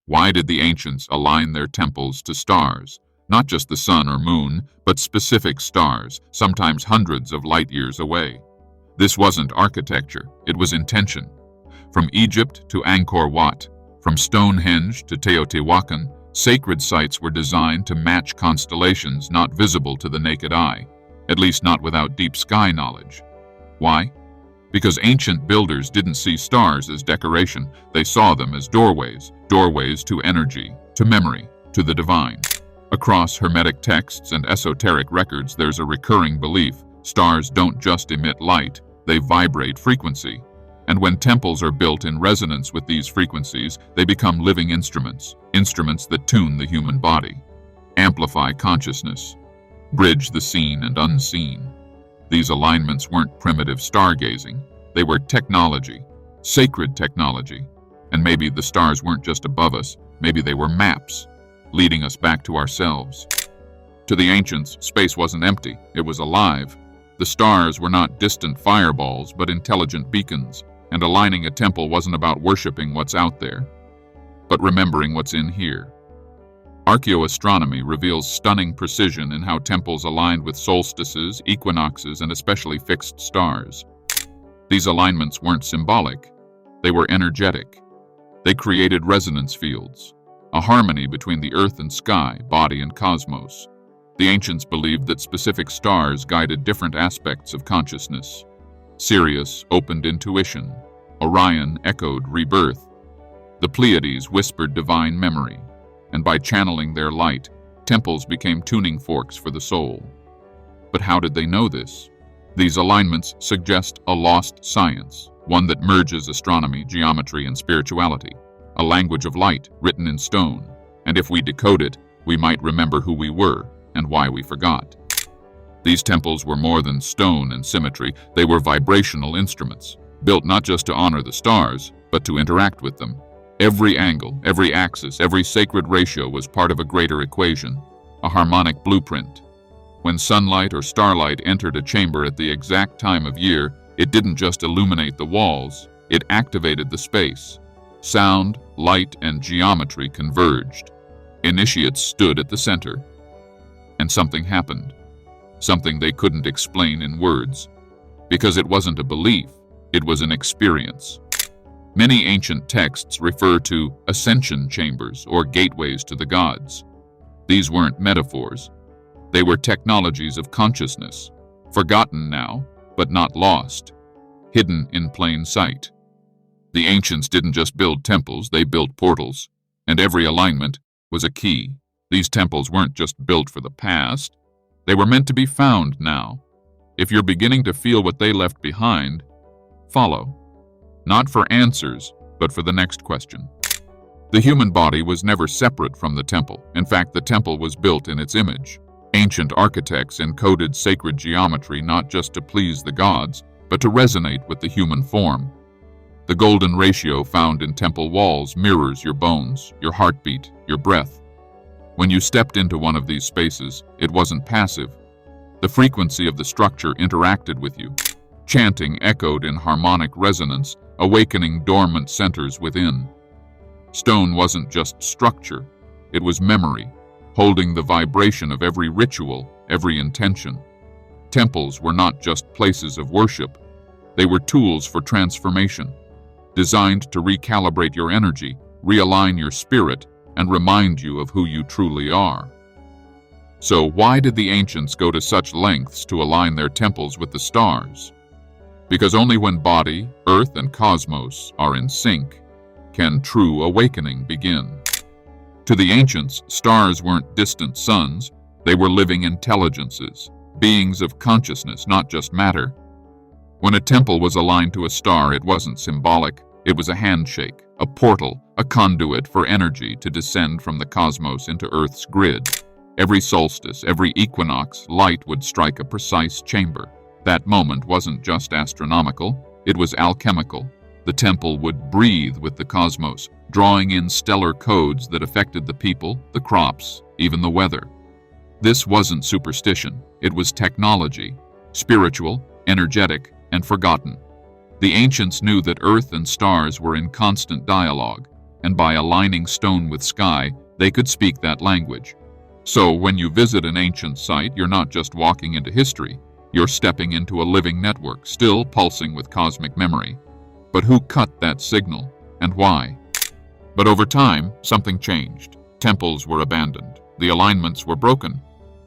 Why did the ancients align their temples to stars? Not just the sun or moon, but specific stars, sometimes hundreds of light years away. This wasn't architecture, it was intention. From Egypt to Angkor Wat, from Stonehenge to Teotihuacan, sacred sites were designed to match constellations not visible to the naked eye, at least not without deep sky knowledge. Why? Because ancient builders didn't see stars as decoration, they saw them as doorways to energy, to memory, to the divine. Across Hermetic texts and esoteric records, there's a recurring belief: stars don't just emit light, they vibrate frequency. And when temples are built in resonance with these frequencies, they become living instruments that tune the human body, amplify consciousness, bridge the seen and unseen. These alignments weren't primitive stargazing, they were technology, sacred technology. And maybe the stars weren't just above us, maybe they were maps, leading us back to ourselves. To the ancients, space wasn't empty, it was alive. The stars were not distant fireballs, but intelligent beacons, and aligning a temple wasn't about worshiping what's out there, but remembering what's in here. Archaeoastronomy reveals stunning precision in how temples aligned with solstices, equinoxes, and especially fixed stars. These alignments weren't symbolic, they were energetic. They created resonance fields, a harmony between the earth and sky, body and cosmos. The ancients believed that specific stars guided different aspects of consciousness. Sirius opened intuition, Orion echoed rebirth, the Pleiades whispered divine memory, and by channeling their light, temples became tuning forks for the soul. But how did they know this? These alignments suggest a lost science, one that merges astronomy, geometry, and spirituality, a language of light written in stone, and if we decode it, we might remember who we were and why we forgot. These temples were more than stone and symmetry, they were vibrational instruments, built not just to honor the stars, but to interact with them. Every angle, every axis, every sacred ratio was part of a greater equation, a harmonic blueprint. When sunlight or starlight entered a chamber at the exact time of year, it didn't just illuminate the walls, it activated the space. Sound, light, and geometry converged. Initiates stood at the center. And something happened. Something they couldn't explain in words. Because it wasn't a belief, it was an experience. Many ancient texts refer to ascension chambers or gateways to the gods. These weren't metaphors. They were technologies of consciousness, forgotten now, but not lost, hidden in plain sight. The ancients didn't just build temples, they built portals, and every alignment was a key. These temples weren't just built for the past, they were meant to be found now. If you're beginning to feel what they left behind, follow. Not for answers, but for the next question. The human body was never separate from the temple. In fact, the temple was built in its image. Ancient architects encoded sacred geometry not just to please the gods, but to resonate with the human form. The golden ratio found in temple walls mirrors your bones, your heartbeat, your breath. When you stepped into one of these spaces, it wasn't passive. The frequency of the structure interacted with you. Chanting echoed in harmonic resonance, awakening dormant centers within. Stone wasn't just structure, it was memory, holding the vibration of every ritual, every intention. Temples were not just places of worship, they were tools for transformation, designed to recalibrate your energy, realign your spirit, and remind you of who you truly are. So why did the ancients go to such lengths to align their temples with the stars? Because only when body, earth, and cosmos are in sync can true awakening begin. To the ancients, stars weren't distant suns, they were living intelligences, beings of consciousness, not just matter. When a temple was aligned to a star, it wasn't symbolic, it was a handshake, a portal, a conduit for energy to descend from the cosmos into Earth's grid. Every solstice, every equinox, light would strike a precise chamber. That moment wasn't just astronomical, it was alchemical. The temple would breathe with the cosmos, drawing in stellar codes that affected the people, the crops, even the weather. This wasn't superstition, it was technology, spiritual, energetic, and forgotten. The ancients knew that Earth and stars were in constant dialogue. and by aligning stone with sky, they could speak that language. So when you visit an ancient site, you're not just walking into history, you're stepping into a living network, still pulsing with cosmic memory. But who cut that signal, and why? But over time, something changed. Temples were abandoned. The alignments were broken.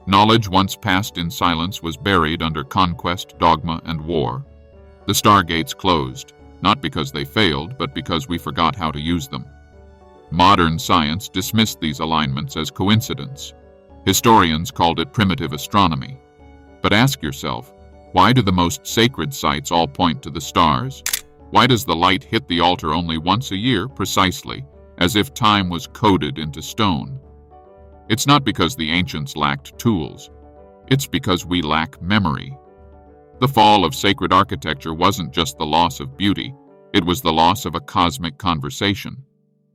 Knowledge once passed in silence was buried under conquest, dogma, and war. The stargates closed, not because they failed, but because we forgot how to use them. Modern science dismissed these alignments as coincidence. Historians called it primitive astronomy. But ask yourself, why do the most sacred sites all point to the stars? Why does the light hit the altar only once a year, precisely, as if time was coded into stone? It's not because the ancients lacked tools. It's because we lack memory. The fall of sacred architecture wasn't just the loss of beauty, it was the loss of a cosmic conversation,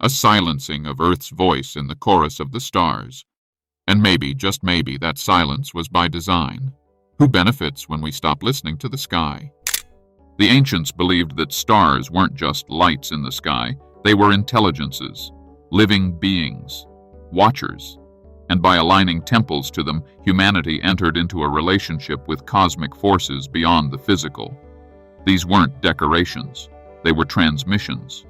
a silencing of Earth's voice in the chorus of the stars. And maybe, just maybe, that silence was by design. Who benefits when we stop listening to the sky? The ancients believed that stars weren't just lights in the sky, they were intelligences, living beings, watchers. And by aligning temples to them, humanity entered into a relationship with cosmic forces beyond the physical. These weren't decorations, they were transmissions.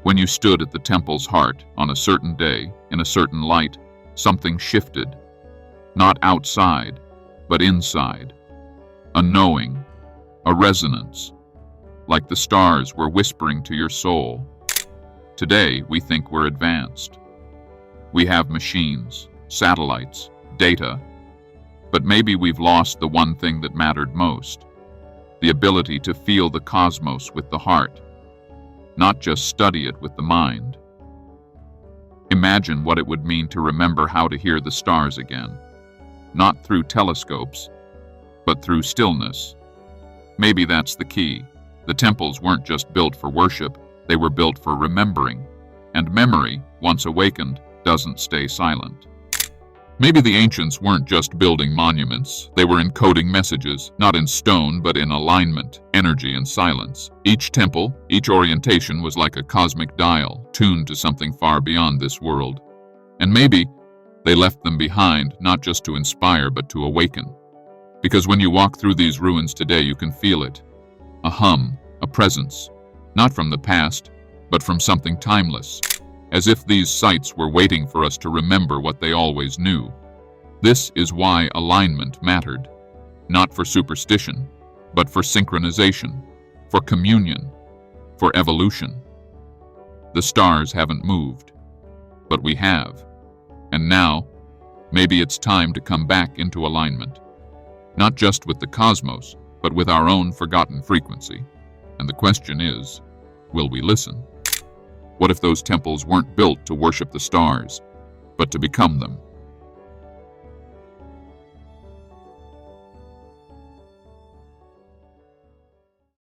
When you stood at the temple's heart on a certain day, in a certain light, something shifted. Not outside, but inside. A knowing, a resonance, like the stars were whispering to your soul. Today, we think we're advanced. We have machines, satellites, data, but maybe we've lost the one thing that mattered most, the ability to feel the cosmos with the heart, not just study it with the mind. Imagine what it would mean to remember how to hear the stars again, not through telescopes, but through stillness. Maybe that's the key. The temples weren't just built for worship, they were built for remembering, and memory, once awakened, doesn't stay silent. Maybe the ancients weren't just building monuments, they were encoding messages, not in stone but in alignment, energy, and silence. Each temple, each orientation was like a cosmic dial, tuned to something far beyond this world. And maybe they left them behind, not just to inspire but to awaken. Because when you walk through these ruins today, you can feel it. A hum, a presence, not from the past, but from something timeless. As if these sites were waiting for us to remember what they always knew. This is why alignment mattered, not for superstition, but for synchronization, for communion, for evolution. The stars haven't moved, but we have. And now, maybe it's time to come back into alignment, not just with the cosmos, but with our own forgotten frequency. And the question is, will we listen? What if those temples weren't built to worship the stars, but to become them?